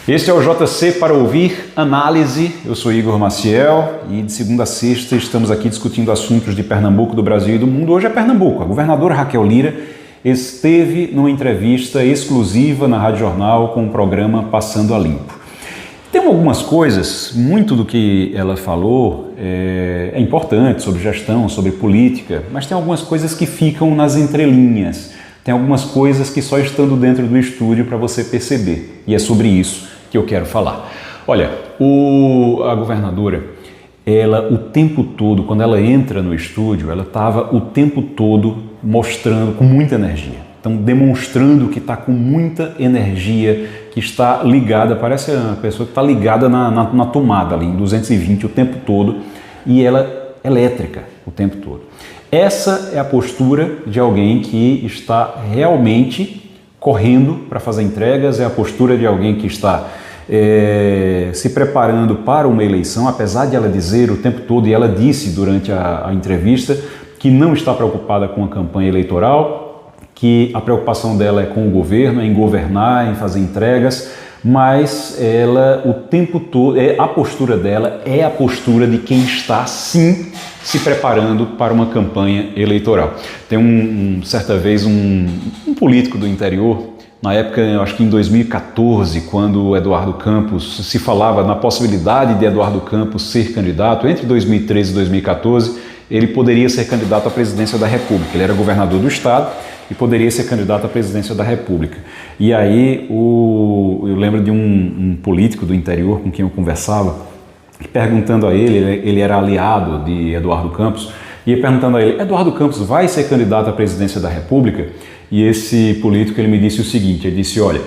Este é o JC para ouvir análise. Eu sou Igor Maciel e de segunda a sexta estamos aqui discutindo assuntos de Pernambuco, do Brasil e do mundo. Hoje é Pernambuco. A governadora Raquel Lira esteve numa entrevista exclusiva na Rádio Jornal com o programa Passando a Limpo. Tem algumas coisas, muito do que ela falou é importante, sobre gestão, sobre política, mas tem algumas coisas que ficam nas entrelinhas. Tem algumas coisas que só estando dentro do estúdio para você perceber. E é sobre isso que eu quero falar. Olha, a governadora, ela o tempo todo, quando ela entra no estúdio, ela estava o tempo todo mostrando com muita energia. Então, demonstrando que está com muita energia, que está ligada, parece uma pessoa que está ligada na tomada ali, em 220 o tempo todo, e ela elétrica o tempo todo. Essa é a postura de alguém que está realmente correndo para fazer entregas, é a postura de alguém que está se preparando para uma eleição, apesar de ela dizer o tempo todo, e ela disse durante a entrevista, que não está preocupada com a campanha eleitoral, que a preocupação dela é com o governo, em governar, em fazer entregas, mas ela o tempo todo, a postura dela é a postura de quem está sim se preparando para uma campanha eleitoral. Tem certa vez um político do interior, na época, eu acho que em 2014, quando o Eduardo Campos, se falava na possibilidade de Eduardo Campos ser candidato, entre 2013 e 2014, ele poderia ser candidato à presidência da República. Ele era governador do estado e poderia ser candidato à presidência da República. E aí, eu lembro de um político do interior com quem eu conversava, perguntando a ele era aliado de Eduardo Campos, e perguntando a ele, Eduardo Campos vai ser candidato à presidência da República? E esse político ele me disse o seguinte, ele disse, olha,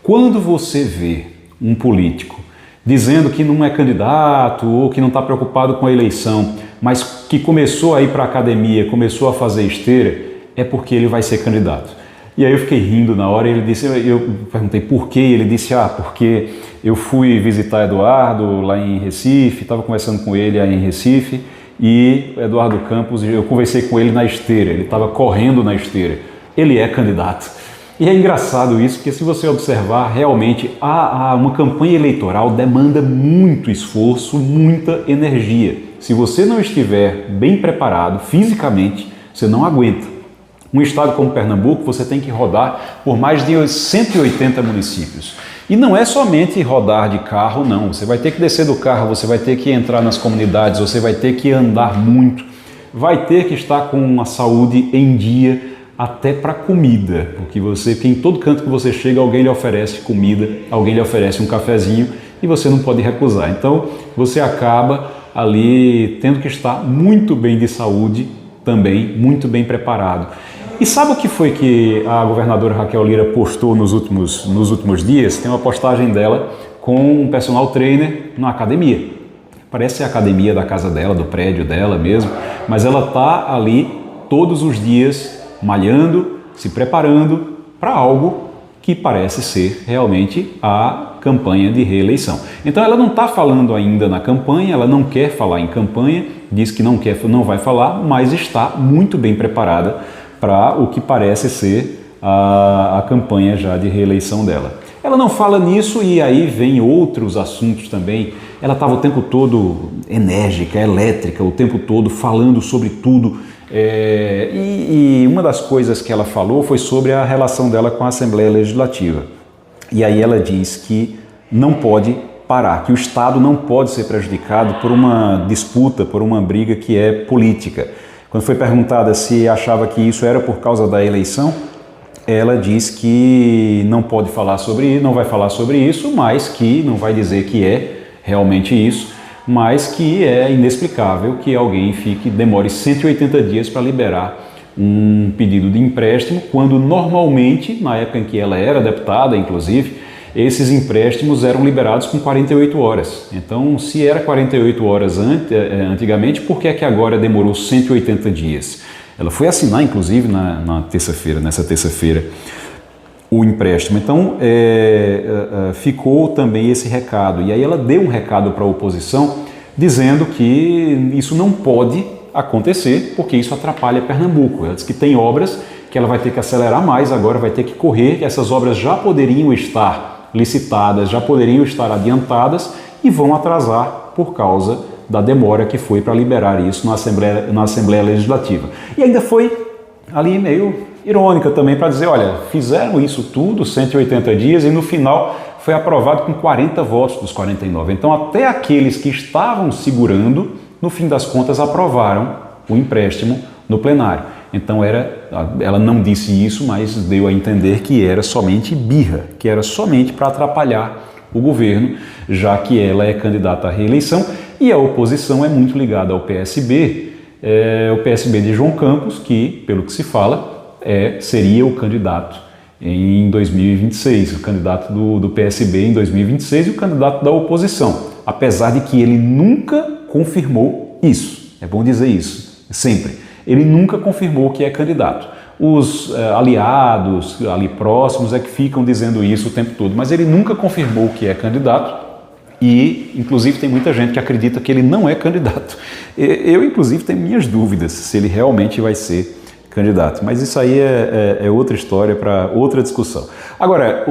quando você vê um político dizendo que não é candidato ou que não está preocupado com a eleição, mas que começou a ir para a academia, começou a fazer esteira, é porque ele vai ser candidato. E aí eu fiquei rindo na hora, eu perguntei por quê, ele disse, porque eu fui visitar Eduardo lá em Recife, estava conversando com ele aí em Recife, e Eduardo Campos, eu conversei com ele na esteira, ele estava correndo na esteira, ele é candidato. E é engraçado isso, porque se você observar, realmente uma campanha eleitoral demanda muito esforço, muita energia. Se você não estiver bem preparado fisicamente, você não aguenta. Um estado como Pernambuco, você tem que rodar por mais de 180 municípios. E não é somente rodar de carro, não. Você vai ter que descer do carro, você vai ter que entrar nas comunidades, você vai ter que andar muito, vai ter que estar com a saúde em dia, até para comida, porque em todo canto que você chega, alguém lhe oferece comida, alguém lhe oferece um cafezinho e você não pode recusar. Então, você acaba ali tendo que estar muito bem de saúde também, muito bem preparado. E sabe o que foi que a governadora Raquel Lira postou nos últimos dias? Tem uma postagem dela com um personal trainer na academia. Parece a academia da casa dela, do prédio dela mesmo, mas ela está ali todos os dias malhando, se preparando para algo que parece ser realmente a campanha de reeleição. Então ela não está falando ainda na campanha, ela não quer falar em campanha, diz que não vai falar, mas está muito bem preparada para o que parece ser a campanha já de reeleição dela. Ela não fala nisso e aí vem outros assuntos também. Ela estava o tempo todo enérgica, elétrica, o tempo todo falando sobre tudo. E uma das coisas que ela falou foi sobre a relação dela com a Assembleia Legislativa. E aí ela diz que não pode parar, que o Estado não pode ser prejudicado por uma disputa, por uma briga que é política. Quando foi perguntada se achava que isso era por causa da eleição, ela diz que não pode falar sobre isso, não vai falar sobre isso, mas que não vai dizer que é realmente isso, mas que é inexplicável que alguém demore 180 dias para liberar um pedido de empréstimo, quando normalmente, na época em que ela era deputada, inclusive, esses empréstimos eram liberados com 48 horas. Então, se era 48 horas antigamente, por que é que agora demorou 180 dias? Ela foi assinar, inclusive, nessa terça-feira, o empréstimo. Então, ficou também esse recado. E aí ela deu um recado para a oposição, dizendo que isso não pode acontecer, porque isso atrapalha Pernambuco. Ela diz que tem obras que ela vai ter que acelerar mais, agora vai ter que correr, que essas obras já poderiam estar licitadas, já poderiam estar adiantadas e vão atrasar por causa da demora que foi para liberar isso na Assembleia Legislativa. E ainda foi ali meio irônica também para dizer, olha, fizeram isso tudo, 180 dias, e no final foi aprovado com 40 votos dos 49. Então até aqueles que estavam segurando, no fim das contas, aprovaram o empréstimo no plenário. Então ela não disse isso, mas deu a entender que era somente birra, que era somente para atrapalhar o governo, já que ela é candidata à reeleição e a oposição é muito ligada ao PSB, o PSB de João Campos, que, pelo que se fala, seria o candidato em 2026, o candidato do PSB em 2026 e o candidato da oposição, apesar de que ele nunca confirmou isso. É bom dizer isso, sempre. Ele nunca confirmou que é candidato. Os aliados ali próximos é que ficam dizendo isso o tempo todo, mas ele nunca confirmou que é candidato e, inclusive, tem muita gente que acredita que ele não é candidato. Eu, inclusive, tenho minhas dúvidas se ele realmente vai ser candidato, mas isso aí é outra história para outra discussão. Agora,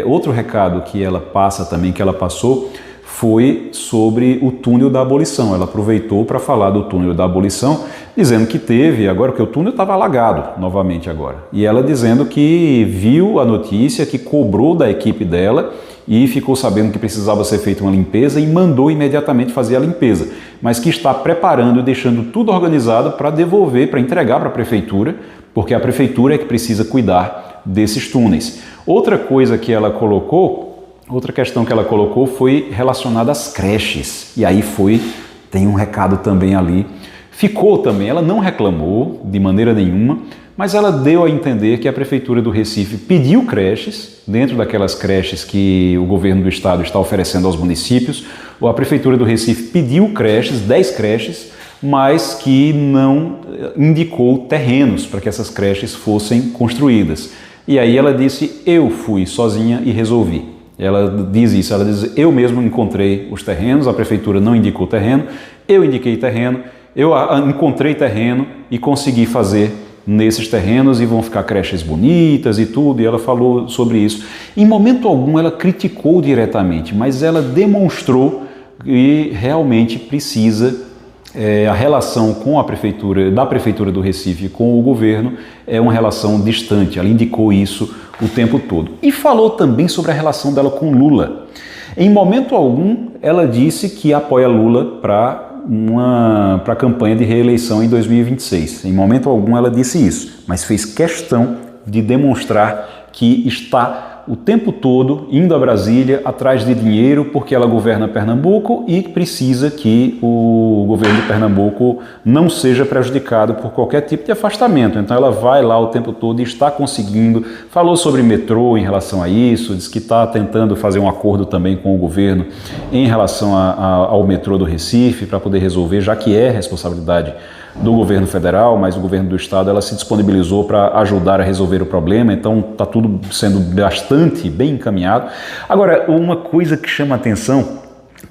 outro recado que ela passa também, que ela passou, foi sobre o túnel da abolição. Ela aproveitou para falar do túnel da abolição, dizendo que teve, agora que o túnel estava alagado novamente agora, e ela dizendo que viu a notícia, que cobrou da equipe dela e ficou sabendo que precisava ser feita uma limpeza e mandou imediatamente fazer a limpeza, mas que está preparando e deixando tudo organizado para devolver, para entregar para a prefeitura, porque a prefeitura é que precisa cuidar desses túneis. Outra questão que ela colocou foi relacionada às creches. E aí tem um recado também ali. Ficou também, ela não reclamou de maneira nenhuma, mas ela deu a entender que a Prefeitura do Recife pediu creches, dentro daquelas creches que o governo do estado está oferecendo aos municípios. A Prefeitura do Recife pediu creches, 10 creches, mas que não indicou terrenos para que essas creches fossem construídas. E aí ela disse, eu fui sozinha e resolvi. Ela diz isso, ela diz, eu mesmo encontrei os terrenos, a prefeitura não indicou terreno, eu indiquei terreno, eu encontrei terreno e consegui fazer nesses terrenos e vão ficar creches bonitas e tudo, e ela falou sobre isso. Em momento algum ela criticou diretamente, mas ela demonstrou que realmente precisa, a relação com a prefeitura, da Prefeitura do Recife com o governo é uma relação distante, ela indicou isso o tempo todo. E falou também sobre a relação dela com Lula. Em momento algum, ela disse que apoia Lula para a campanha de reeleição em 2026. Em momento algum ela disse isso, mas fez questão de demonstrar que está o tempo todo indo a Brasília atrás de dinheiro porque ela governa Pernambuco e precisa que o governo de Pernambuco não seja prejudicado por qualquer tipo de afastamento. Então ela vai lá o tempo todo e está conseguindo. Falou sobre metrô em relação a isso, diz que está tentando fazer um acordo também com o governo em relação ao metrô do Recife para poder resolver, já que é responsabilidade do governo federal, mas o governo do estado ela se disponibilizou para ajudar a resolver o problema, então está tudo sendo bem encaminhado. Agora, uma coisa que chama a atenção,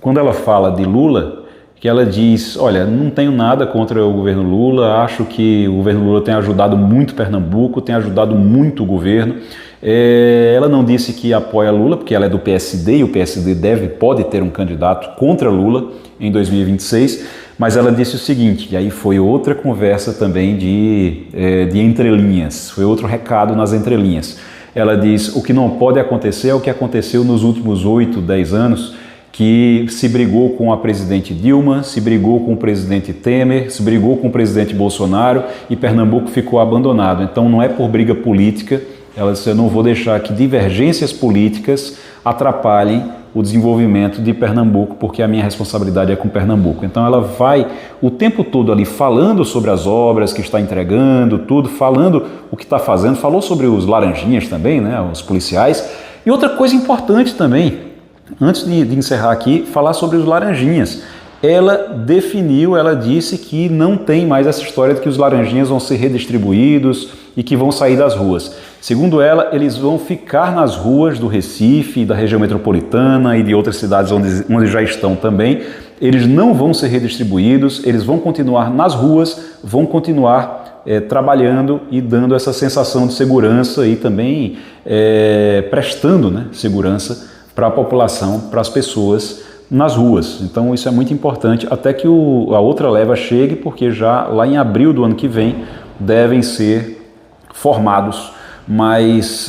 quando ela fala de Lula, que ela diz, olha, não tenho nada contra o governo Lula, acho que o governo Lula tem ajudado muito Pernambuco, tem ajudado muito o governo. Ela não disse que apoia Lula, porque ela é do PSD e o PSD pode ter um candidato contra Lula em 2026, mas ela disse o seguinte, e aí foi outra conversa também de entrelinhas, foi outro recado nas entrelinhas. Ela diz, o que não pode acontecer é o que aconteceu nos últimos 8, 10 anos, que se brigou com a presidente Dilma, se brigou com o presidente Temer, se brigou com o presidente Bolsonaro e Pernambuco ficou abandonado. Então não é por briga política, ela disse, eu não vou deixar que divergências políticas atrapalhem o desenvolvimento de Pernambuco, porque a minha responsabilidade é com Pernambuco. Então ela vai o tempo todo ali falando sobre as obras que está entregando, tudo, falando o que está fazendo, falou sobre os laranjinhas também, né, os policiais. E outra coisa importante também, antes de encerrar aqui, falar sobre os laranjinhas. Ela disse que não tem mais essa história de que os laranjinhas vão ser redistribuídos e que vão sair das ruas. Segundo ela, eles vão ficar nas ruas do Recife, da região metropolitana e de outras cidades onde já estão também. Eles não vão ser redistribuídos, eles vão continuar nas ruas, vão continuar trabalhando e dando essa sensação de segurança e também prestando, né, segurança para a população, para as pessoas nas ruas. Então isso é muito importante até que a outra leva chegue, porque já lá em abril do ano que vem devem ser formados mais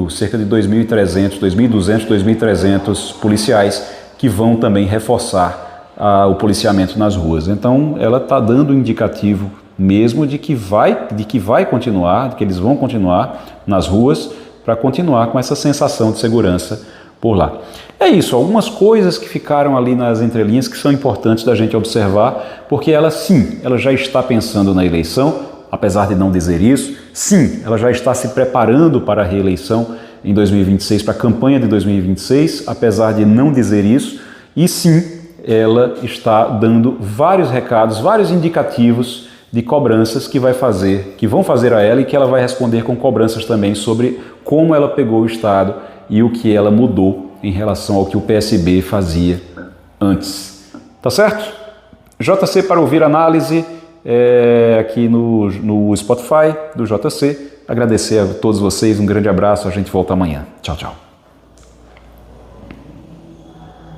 cerca de 2.300, 2.200, 2.300 policiais que vão também reforçar o policiamento nas ruas. Então ela está dando um indicativo mesmo de que vai continuar, de que eles vão continuar nas ruas para continuar com essa sensação de segurança por lá. É isso, algumas coisas que ficaram ali nas entrelinhas que são importantes da gente observar, porque ela já está pensando na eleição, apesar de não dizer isso. Sim, ela já está se preparando para a reeleição em 2026, para a campanha de 2026, apesar de não dizer isso. E sim, ela está dando vários recados, vários indicativos de cobranças que vão fazer a ela e que ela vai responder com cobranças também sobre como ela pegou o Estado e o que ela mudou em relação ao que o PSB fazia antes. Tá certo? JC para ouvir análise aqui no Spotify do JC. Agradecer a todos vocês, um grande abraço, a gente volta amanhã. Tchau, tchau.